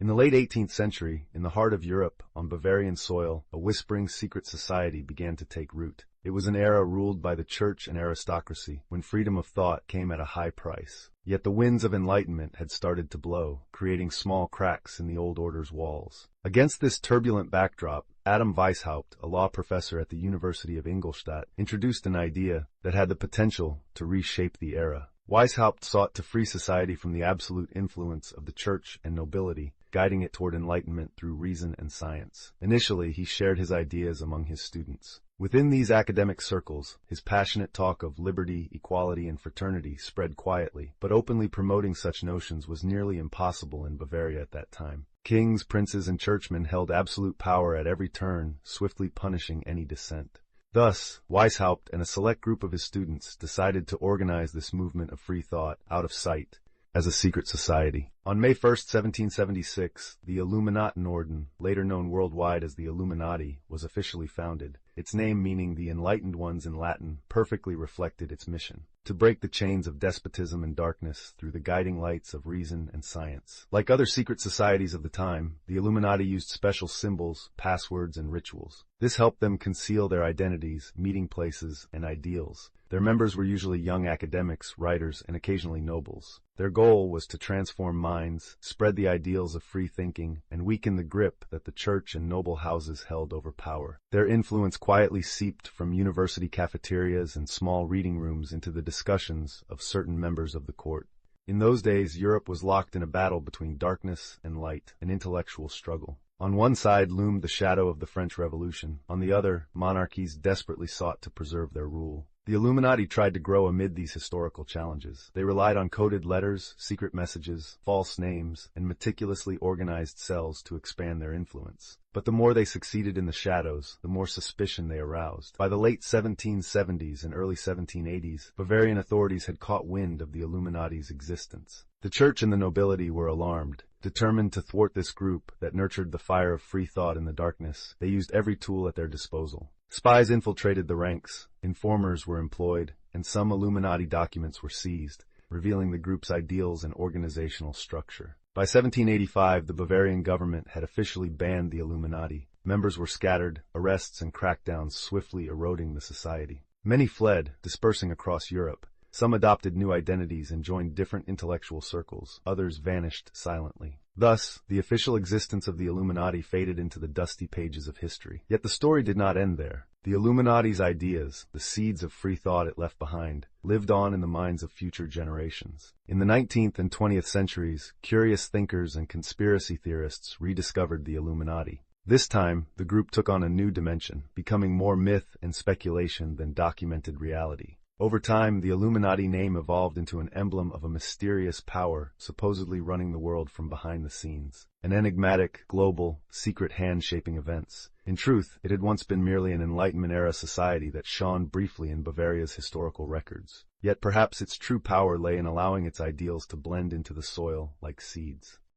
In the late 18th century, in the heart of Europe, on Bavarian soil, a whispering secret society began to take root. It was an era ruled by the church and aristocracy, when freedom of thought came at a high price. Yet the winds of enlightenment had started to blow, creating small cracks in the old order's walls. Against this turbulent backdrop, Adam Weishaupt, a law professor at the University of Ingolstadt, introduced an idea that had the potential to reshape the era. Weishaupt sought to free society from the absolute influence of the church and nobility, guiding it toward enlightenment through reason and science. Initially, he shared his ideas among his students. Within these academic circles, his passionate talk of liberty, equality, and fraternity spread quietly, but openly promoting such notions was nearly impossible in Bavaria at that time. Kings, princes, and churchmen held absolute power at every turn, swiftly punishing any dissent. Thus, Weishaupt and a select group of his students decided to organize this movement of free thought out of sight as a secret society. On May 1, 1776, the Illuminatenorden, later known worldwide as the Illuminati, was officially founded. Its name, meaning the enlightened ones in Latin, perfectly reflected its mission: to break the chains of despotism and darkness through the guiding lights of reason and science. Like other secret societies of the time, the Illuminati used special symbols, passwords, and rituals. This helped them conceal their identities, meeting places, and ideals. Their members were usually young academics, writers, and occasionally nobles. Their goal was to transform minds, spread the ideals of free thinking, and weaken the grip that the church and noble houses held over power. Their influence quietly seeped from university cafeterias and small reading rooms into the discussions of certain members of the court. In those days, Europe was locked in a battle between darkness and light, an intellectual struggle. On one side loomed the shadow of the French Revolution. On the other, monarchies desperately sought to preserve their rule. The Illuminati tried to grow amid these historical challenges. They relied on coded letters, secret messages, false names, and meticulously organized cells to expand their influence. But the more they succeeded in the shadows, the more suspicion they aroused. By the late 1770s and early 1780s, Bavarian authorities had caught wind of the Illuminati's existence. The church and the nobility were alarmed. Determined to thwart this group that nurtured the fire of free thought in the darkness, they used every tool at their disposal. Spies infiltrated the ranks, informers were employed, and some Illuminati documents were seized, revealing the group's ideals and organizational structure. By 1785, the Bavarian government had officially banned the Illuminati. Members were scattered, arrests and crackdowns swiftly eroding the society. Many fled, dispersing across Europe. Some adopted new identities and joined different intellectual circles. Others vanished silently. Thus, the official existence of the Illuminati faded into the dusty pages of history. Yet the story did not end there. The Illuminati's ideas, the seeds of free thought it left behind, lived on in the minds of future generations. In the 19th and 20th centuries, curious thinkers and conspiracy theorists rediscovered the Illuminati. This time, the group took on a new dimension, becoming more myth and speculation than documented reality. Over time, the Illuminati name evolved into an emblem of a mysterious power supposedly running the world from behind the scenes. An enigmatic, global, secret hand shaping events. In truth, it had once been merely an Enlightenment-era society that shone briefly in Bavaria's historical records. Yet perhaps its true power lay in allowing its ideals to blend into the soil like seeds.